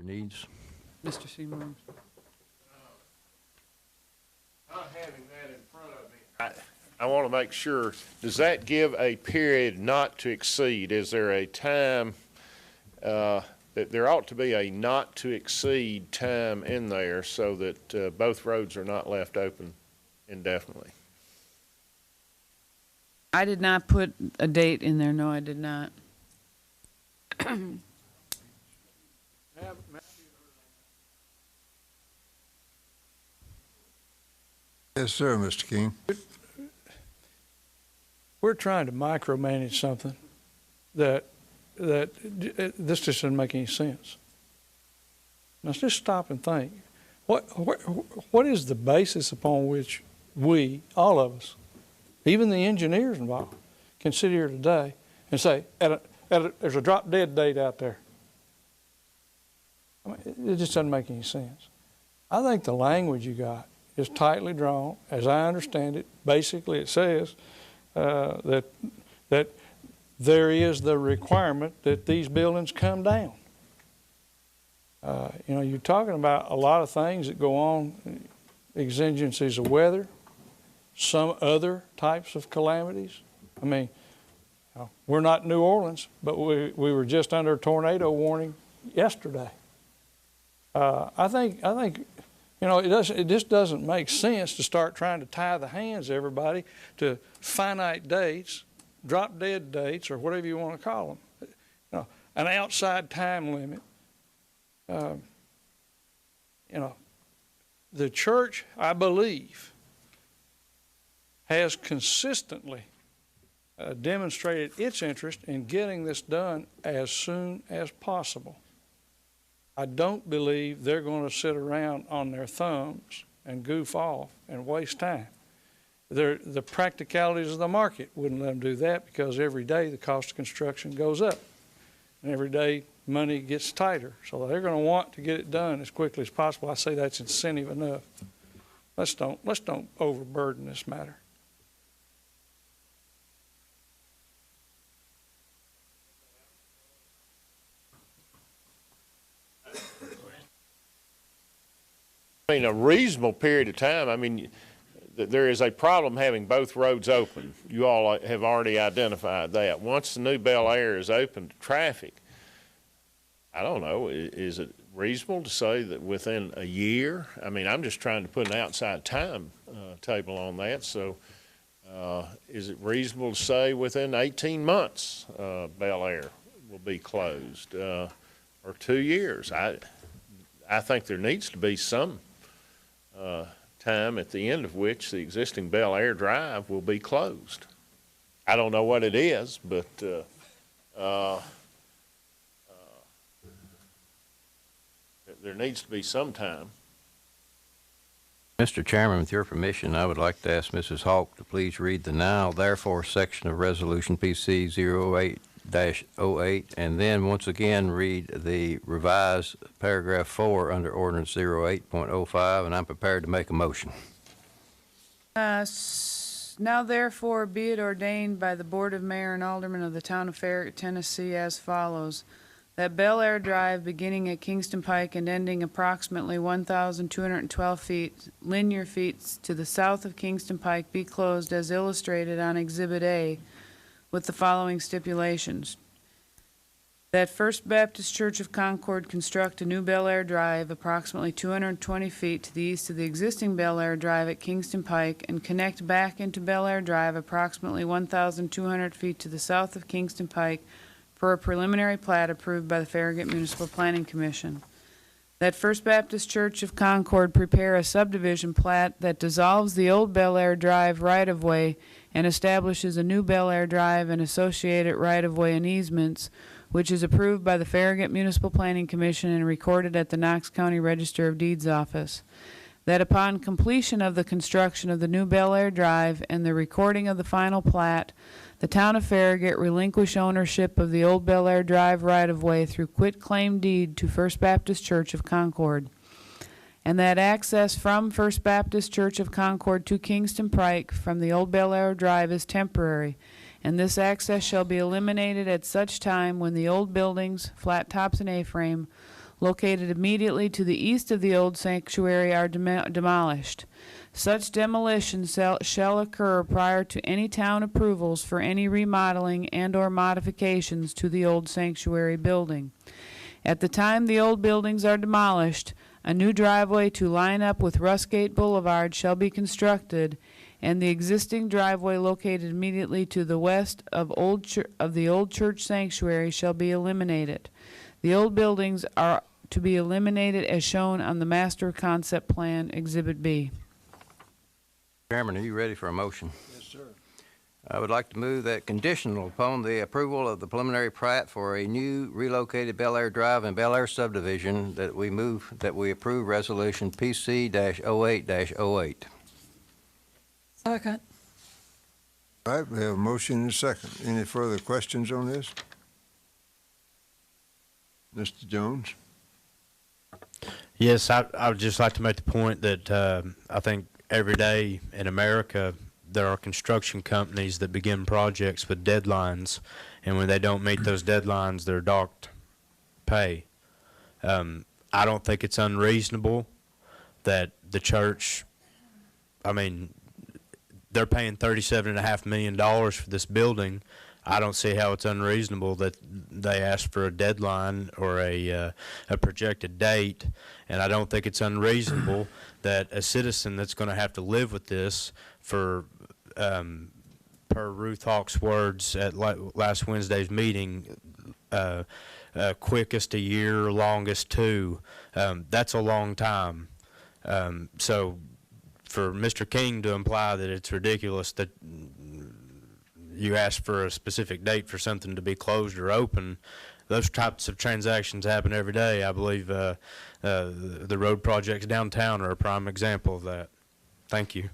needs. Mr. Seymour. Not having that in front of me, I want to make sure, does that give a period not to exceed? Is there a time, that there ought to be a not to exceed time in there so that both roads are not left open indefinitely? I did not put a date in there. No, I did not. Yes, sir, Mr. King. We're trying to micromanage something that this just doesn't make any sense. Let's just stop and think. What is the basis upon which we, all of us, even the engineers involved, can sit here today and say, there's a drop dead date out there? I mean, it just doesn't make any sense. I think the language you got is tightly drawn. As I understand it, basically it says that there is the requirement that these buildings come down. You know, you're talking about a lot of things that go on, exigencies of weather, some other types of calamities. I mean, we're not New Orleans, but we were just under a tornado warning yesterday. I think you know, it just doesn't make sense to start trying to tie the hands of everybody to finite dates, drop dead dates, or whatever you want to call them. You know, an outside time limit. You know, the church, I believe, has consistently demonstrated its interest in getting this done as soon as possible. I don't believe they're going to sit around on their thumbs and goof off and waste time. The practicalities of the market wouldn't let them do that, because every day the cost of construction goes up and every day money gets tighter. So they're going to want to get it done as quickly as possible. I say that's incentive enough. Let's don't overburden this matter. I mean, a reasonable period of time. I mean, there is a problem having both roads open. You all have already identified that. Once the new BELLEAIRE is open to traffic, I don't know, is it reasonable to say that within a year? I mean, I'm just trying to put an outside time table on that. So is it reasonable to say within 18 months BELLEAIRE will be closed, or 2 years? I think there needs to be some time at the end of which the existing BELLEAIRE Drive will be closed. I don't know what it is, but there needs to be some time. Mr. Chairman, with your permission, I would like to ask Mrs. Hawk to please read the now therefore section of Resolution PC 08-08, and then once again read the revised paragraph 4 under Ordinance 08.05, and I'm prepared to make a motion. Now therefore be it ordained by the Board of Mayor and Aldermen of the Town of Farragut, Tennessee, as follows: that BELLEAIRE Drive, beginning at Kingston Pike and ending approximately 1,212 linear feet to the south of Kingston Pike, be closed as illustrated on Exhibit A, with the following stipulations: that First Baptist Church of Concord construct a new BELLEAIRE Drive approximately 220 feet to the east of the existing BELLEAIRE Drive at Kingston Pike, and connect back into BELLEAIRE Drive approximately 1,200 feet to the south of Kingston Pike per a preliminary plat approved by the Farragut Municipal Planning Commission. That First Baptist Church of Concord prepare a subdivision plat that dissolves the old BELLEAIRE Drive right-of-way and establishes a new BELLEAIRE Drive and associated right-of-way and easements, which is approved by the Farragut Municipal Planning Commission and recorded at the Knox County Register of Deeds office. That upon completion of the construction of the new BELLEAIRE Drive and the recording of the final plat, the Town of Farragut relinquish ownership of the old BELLEAIRE Drive right-of-way through quitclaim deed to First Baptist Church of Concord. And that access from First Baptist Church of Concord to Kingston Pike from the old BELLEAIRE Drive is temporary, and this access shall be eliminated at such time when the old buildings, flat tops and A-frame, located immediately to the east of the old sanctuary are demolished. Such demolition shall occur prior to any town approvals for any remodeling and/or modifications to the old sanctuary building. At the time the old buildings are demolished, a new driveway to line up with Rustgate Boulevard shall be constructed, and the existing driveway located immediately to the west of the old church sanctuary shall be eliminated. The old buildings are to be eliminated as shown on the Master Concept Plan, Exhibit B. Chairman, are you ready for a motion? Yes, sir. I would like to move that conditional upon the approval of the preliminary plat for a new relocated BELLEAIRE Drive and BELLEAIRE subdivision, that we approve resolution PC-08-08. Second. All right, we have a motion and a second. Any further questions on this? Mr. Jones? Yes, I would just like to make the point that I think every day in America there are construction companies that begin projects with deadlines, and when they don't meet those deadlines, they're docked pay. I don't think it's unreasonable that the church, I mean, they're paying $37.5 million for this building. I don't see how it's unreasonable that they ask for a deadline or a projected date, and I don't think it's unreasonable that a citizen that's going to have to live with this for, per Ruth Hawk's words at last Wednesday's meeting, quickest a year, longest two. That's a long time. So for Mr. King to imply that it's ridiculous that you ask for a specific date for something to be closed or open, those types of transactions happen every day. I believe the road projects downtown are a prime example of that. Thank you.